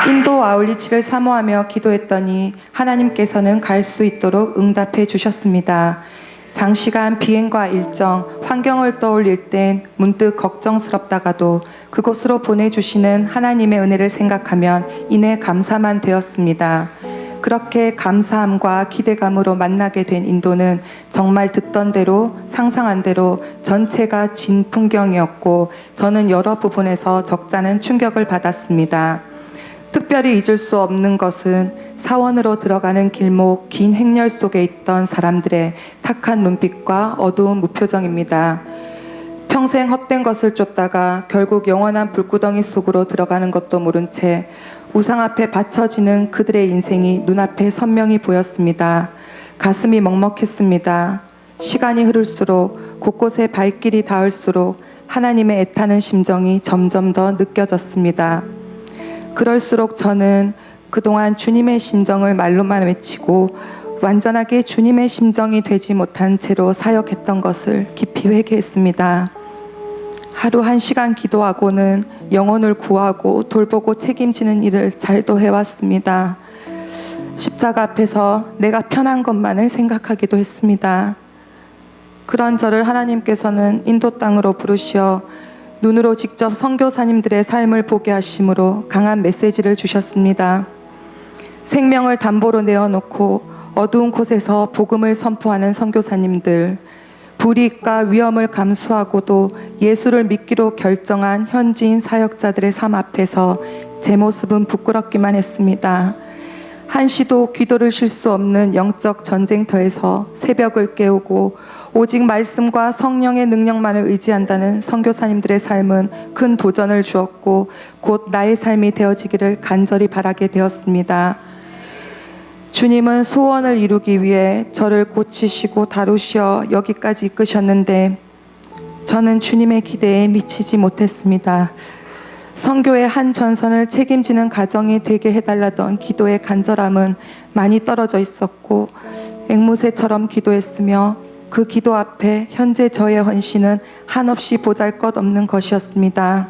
인도 아울리치를 사모하며 기도했더니 하나님께서는 갈 수 있도록 응답해 주셨습니다. 장시간 비행과 일정, 환경을 떠올릴 땐 문득 걱정스럽다가도 그곳으로 보내주시는 하나님의 은혜를 생각하면 이내 감사만 되었습니다. 그렇게 감사함과 기대감으로 만나게 된 인도는 정말 듣던 대로 상상한 대로 전체가 진 풍경이었고 저는 여러 부분에서 적잖은 충격을 받았습니다. 특별히 잊을 수 없는 것은 사원으로 들어가는 길목 긴 행렬 속에 있던 사람들의 탁한 눈빛과 어두운 무표정입니다. 평생 헛된 것을 쫓다가 결국 영원한 불구덩이 속으로 들어가는 것도 모른 채 우상 앞에 바쳐지는 그들의 인생이 눈앞에 선명히 보였습니다. 가슴이 먹먹했습니다. 시간이 흐를수록 곳곳에 발길이 닿을수록 하나님의 애타는 심정이 점점 더 느껴졌습니다. 그럴수록 저는 그동안 주님의 심정을 말로만 외치고 완전하게 주님의 심정이 되지 못한 채로 사역했던 것을 깊이 회개했습니다. 하루 1시간 기도하고는 영혼을 구하고 돌보고 책임지는 일을 잘도 해왔습니다. 십자가 앞에서 내가 편한 것만을 생각하기도 했습니다. 그런 저를 하나님께서는 인도 땅으로 부르시어 눈으로 직접 선교사님들의 삶을 보게 하심으로 강한 메시지를 주셨습니다. 생명을 담보로 내어놓고 어두운 곳에서 복음을 선포하는 선교사님들, 불이익과 위험을 감수하고도 예수를 믿기로 결정한 현지인 사역자들의 삶 앞에서 제 모습은 부끄럽기만 했습니다. 한시도 기도를 쉴 수 없는 영적 전쟁터에서 새벽을 깨우고 오직 말씀과 성령의 능력만을 의지한다는 선교사님들의 삶은 큰 도전을 주었고 곧 나의 삶이 되어지기를 간절히 바라게 되었습니다. 주님은 소원을 이루기 위해 저를 고치시고 다루시어 여기까지 이끄셨는데 저는 주님의 기대에 미치지 못했습니다. 선교의 한 전선을 책임지는 가정이 되게 해달라던 기도의 간절함은 많이 떨어져 있었고 앵무새처럼 기도했으며 그 기도 앞에 현재 저의 헌신은 한없이 보잘것없는 것이었습니다.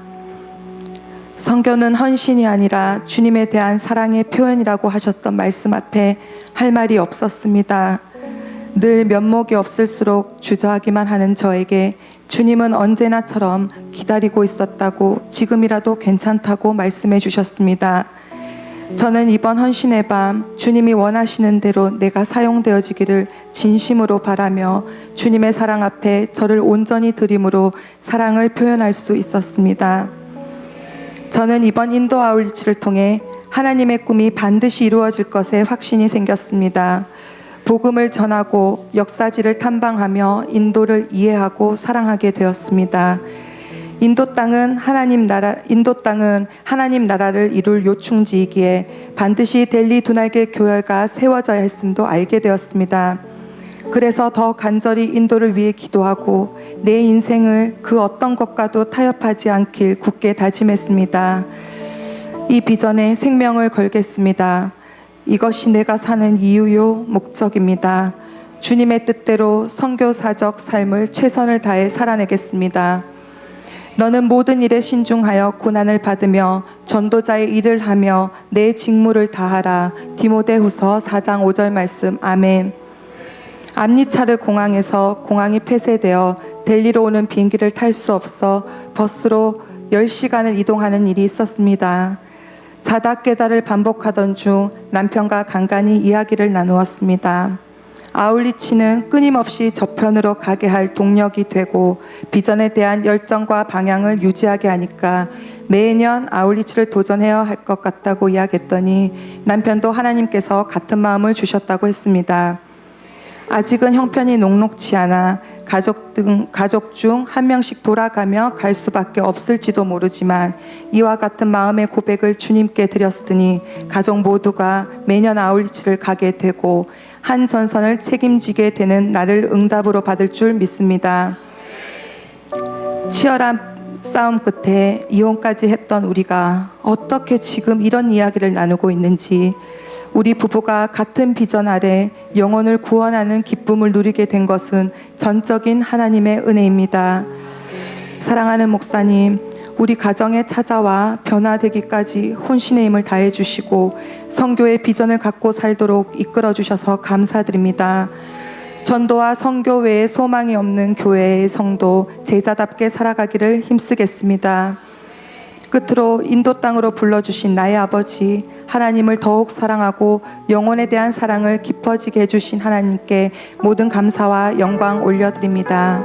선교는 헌신이 아니라 주님에 대한 사랑의 표현이라고 하셨던 말씀 앞에 할 말이 없었습니다. 늘 면목이 없을수록 주저하기만 하는 저에게 주님은 언제나처럼 기다리고 있었다고 지금이라도 괜찮다고 말씀해 주셨습니다. 저는 이번 헌신의 밤 주님이 원하시는 대로 내가 사용되어지기를 진심으로 바라며 주님의 사랑 앞에 저를 온전히 드림으로 사랑을 표현할 수 있었습니다. 저는 이번 인도 아울리치를 통해 하나님의 꿈이 반드시 이루어질 것에 확신이 생겼습니다. 복음을 전하고 역사지를 탐방하며 인도를 이해하고 사랑하게 되었습니다. 인도 땅은 하나님 나라를 이룰 요충지이기에 반드시 델리 두날개 교회가 세워져야 했음도 알게 되었습니다. 그래서 더 간절히 인도를 위해 기도하고 내 인생을 그 어떤 것과도 타협하지 않길 굳게 다짐했습니다. 이 비전에 생명을 걸겠습니다. 이것이 내가 사는 이유요 목적입니다. 주님의 뜻대로 선교사적 삶을 최선을 다해 살아내겠습니다. 너는 모든 일에 신중하여 고난을 받으며 전도자의 일을 하며 내 직무를 다하라. 디모데후서 4장 5절 말씀. 아멘. 암리차르 공항에서 공항이 폐쇄되어 델리로 오는 비행기를 탈 수 없어 버스로 10시간을 이동하는 일이 있었습니다. 자다 깨다를 반복하던 중 남편과 간간히 이야기를 나누었습니다. 아울리치는 끊임없이 저편으로 가게 할 동력이 되고 비전에 대한 열정과 방향을 유지하게 하니까 매년 아울리치를 도전해야 할 것 같다고 이야기했더니 남편도 하나님께서 같은 마음을 주셨다고 했습니다. 아직은 형편이 녹록지 않아 가족 중 한 명씩 돌아가며 갈 수밖에 없을지도 모르지만 이와 같은 마음의 고백을 주님께 드렸으니 가족 모두가 매년 아울리치를 가게 되고 한 전선을 책임지게 되는 나를 응답으로 받을 줄 믿습니다. 치열한 싸움 끝에 이혼까지 했던 우리가 어떻게 지금 이런 이야기를 나누고 있는지, 우리 부부가 같은 비전 아래 영혼을 구원하는 기쁨을 누리게 된 것은 전적인 하나님의 은혜입니다. 사랑하는 목사님, 우리 가정에 찾아와 변화되기까지 혼신의 힘을 다해 주시고 선교의 비전을 갖고 살도록 이끌어 주셔서 감사드립니다. 전도와 선교 외에 소망이 없는 교회의 성도 제자답게 살아가기를 힘쓰겠습니다. 끝으로 인도 땅으로 불러주신 나의 아버지 하나님을 더욱 사랑하고 영혼에 대한 사랑을 깊어지게 해주신 하나님께 모든 감사와 영광 올려드립니다.